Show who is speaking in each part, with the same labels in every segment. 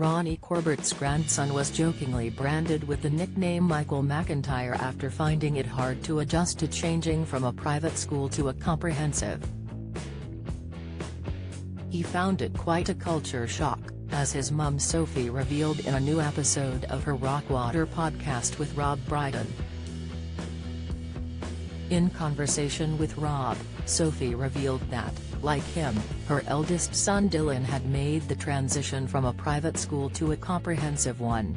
Speaker 1: Ronnie Corbert's grandson was jokingly branded with the nickname Michael McIntyre after finding it hard to adjust to changing from a private school to a comprehensive. He found it quite a culture shock, as his mum Sophie revealed in a new episode of her Rockwater podcast with Rob Brydon. In conversation with Rob, Sophie revealed that, like him, her eldest son Dylan had made the transition from a private school to a comprehensive one.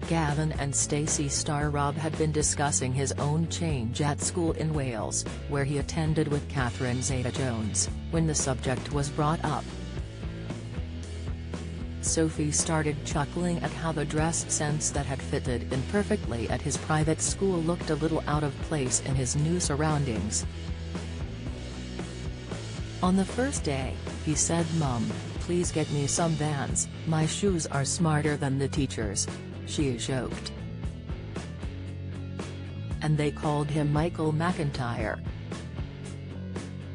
Speaker 1: Gavin and Stacey star Rob had been discussing his own change at school in Wales, where he attended with Catherine Zeta-Jones, when the subject was brought up. Sophie started chuckling at how the dress sense that had fitted in perfectly at his private school looked a little out of place in his new surroundings. On the first day, he said, "Mum, please get me some Vans, my shoes are smarter than the teachers," she joked. And they called him Michael McIntyre.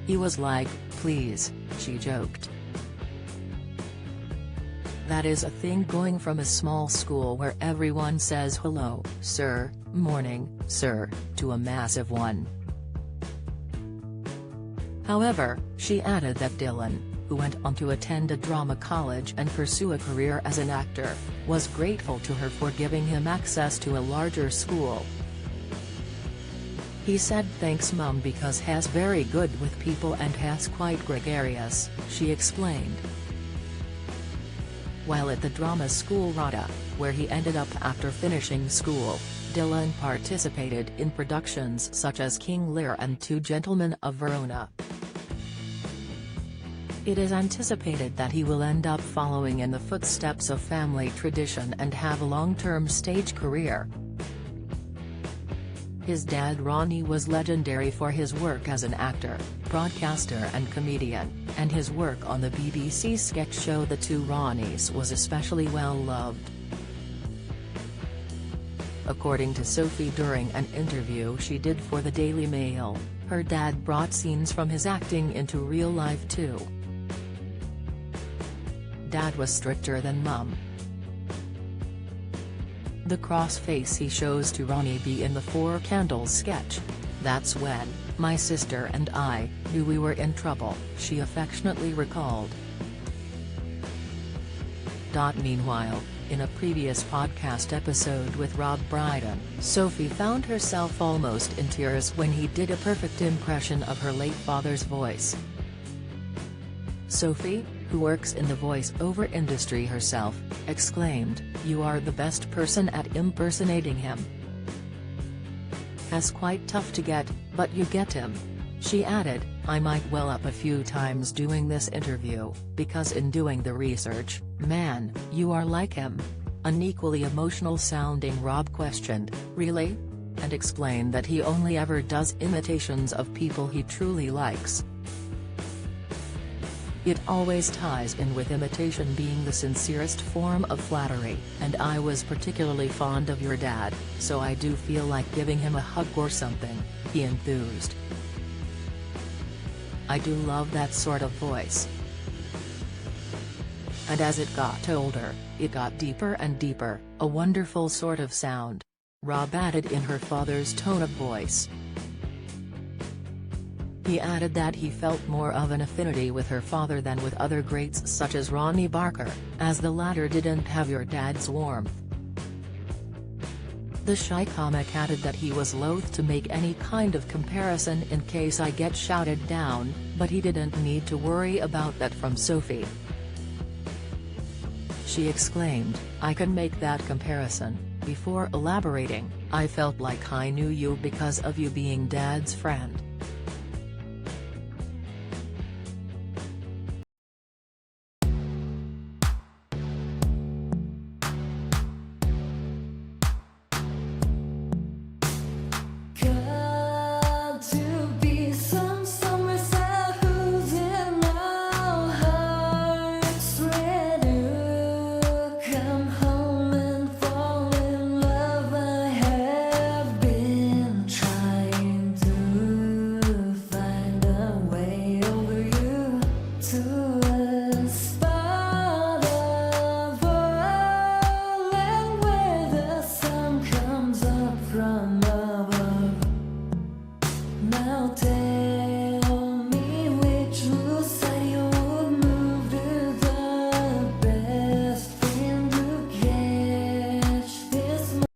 Speaker 1: He was like, "Please," she joked. That is a thing going from a small school where everyone says hello, sir, morning, sir, to a massive one. However, she added that Dylan, who went on to attend a drama college and pursue a career as an actor, was grateful to her for giving him access to a larger school. He said, "Thanks Mum, because he's very good with people and he's quite gregarious," she explained. While at the drama school RADA, where he ended up after finishing school, Dylan participated in productions such as King Lear and Two Gentlemen of Verona. It is anticipated that he will end up following in the footsteps of family tradition and have a long-term stage career. His dad Ronnie was legendary for his work as an actor, broadcaster and comedian, and his work on the BBC sketch show The Two Ronnies was especially well loved. According to Sophie during an interview she did for the Daily Mail, her dad brought scenes from his acting into real life too. Dad was stricter than Mum. The cross-face he shows to Ronnie B in the Four Candles sketch. "That's when, my sister and I, knew we were in trouble," she affectionately recalled. Meanwhile, in a previous podcast episode with Rob Brydon, Sophie found herself almost in tears when he did a perfect impression of her late father's voice. Sophie, who works in the voice-over industry herself, exclaimed, "You are the best person at impersonating him. It's quite tough to get, but you get him." She added, "I might well up a few times doing this interview, because in doing the research, man, you are like him." An equally emotional-sounding Rob questioned, "Really?" and explained that he only ever does imitations of people he truly likes. "It always ties in with imitation being the sincerest form of flattery, and I was particularly fond of your dad, so I do feel like giving him a hug or something," he enthused. "I do love that sort of voice. And as it got older, it got deeper and deeper, a wonderful sort of sound," Rob added in her father's tone of voice. He added that he felt more of an affinity with her father than with other greats such as Ronnie Barker, as the latter didn't have your dad's warmth. The shy comic added that he was loath to make any kind of comparison in case I get shouted down, but he didn't need to worry about that from Sophie. She exclaimed, "I can make that comparison," before elaborating, "I felt like I knew you because of you being Dad's friend."